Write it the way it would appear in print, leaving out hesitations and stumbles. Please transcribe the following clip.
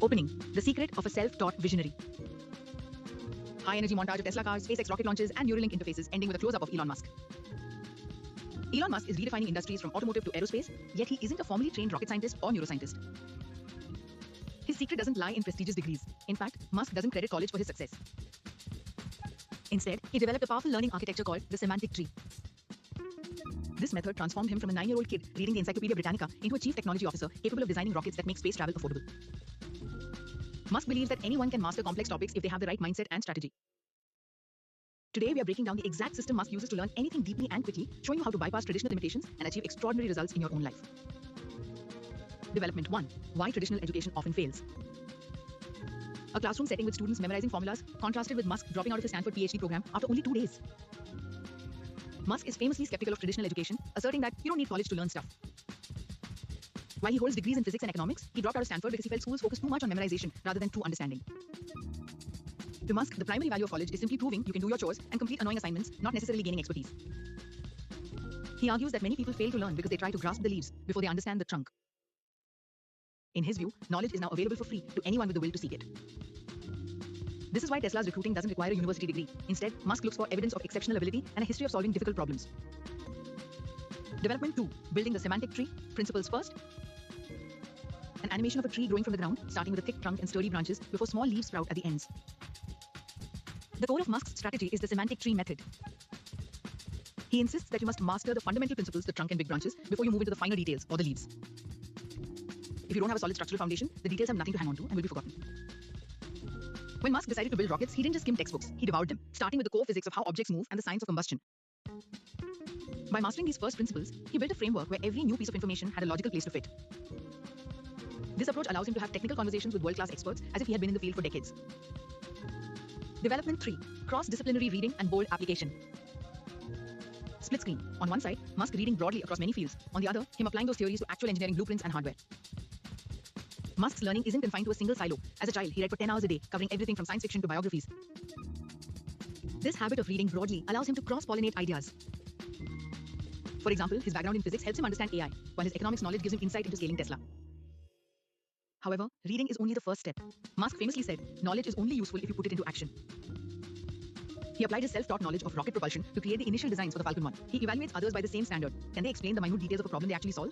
Opening: The secret of a self-taught visionary. High-energy montage of Tesla cars, SpaceX rocket launches, and Neuralink interfaces, ending with a close-up of Elon Musk. Elon Musk is redefining industries from automotive to aerospace, yet he isn't a formally trained rocket scientist or neuroscientist. His secret doesn't lie in prestigious degrees. In fact, Musk doesn't credit college for his success. Instead, he developed a powerful learning architecture called the semantic tree. This method transformed him from a 9-year-old kid reading the Encyclopedia Britannica into a chief technology officer capable of designing rockets that make space travel affordable. Musk believes that anyone can master complex topics if they have the right mindset and strategy. Today, we are breaking down the exact system Musk uses to learn anything deeply and quickly, showing you how to bypass traditional limitations and achieve extraordinary results in your own life. Development 1. Why traditional education often fails. A classroom setting with students memorizing formulas contrasted with Musk dropping out of his Stanford PhD program after only 2 days. Musk is famously skeptical of traditional education, asserting that you don't need college to learn stuff. While he holds degrees in physics and economics, he dropped out of Stanford because he felt schools focus too much on memorization rather than true understanding. To Musk, the primary value of college is simply proving you can do your chores and complete annoying assignments, not necessarily gaining expertise. He argues that many people fail to learn because they try to grasp the leaves before they understand the trunk. In his view, knowledge is now available for free to anyone with the will to seek it. This is why Tesla's recruiting doesn't require a university degree. Instead, Musk looks for evidence of exceptional ability and a history of solving difficult problems. Development 2. Building the semantic tree. Principles first. An animation of a tree growing from the ground, starting with a thick trunk and sturdy branches before small leaves sprout at the ends. The core of Musk's strategy is the semantic tree method. He insists that you must master the fundamental principles, the trunk and big branches, before you move into the finer details, or the leaves. If you don't have a solid structural foundation, the details have nothing to hang on to and will be forgotten. When Musk decided to build rockets, he didn't just skim textbooks, he devoured them, starting with the core physics of how objects move and the science of combustion. By mastering these first principles, he built a framework where every new piece of information had a logical place to fit. This approach allows him to have technical conversations with world-class experts as if he had been in the field for decades. Development 3. Cross-disciplinary reading and bold application. Split screen. On one side, Musk reading broadly across many fields. On the other, him applying those theories to actual engineering blueprints and hardware. Musk's learning isn't confined to a single silo. As a child, he read for 10 hours a day, covering everything from science fiction to biographies. This habit of reading broadly allows him to cross-pollinate ideas. For example, his background in physics helps him understand AI, while his economics knowledge gives him insight into scaling Tesla. However, reading is only the first step. Musk famously said, knowledge is only useful if you put it into action. He applied his self-taught knowledge of rocket propulsion to create the initial designs for the Falcon 1. He evaluates others by the same standard. Can they explain the minute details of a problem they actually solve?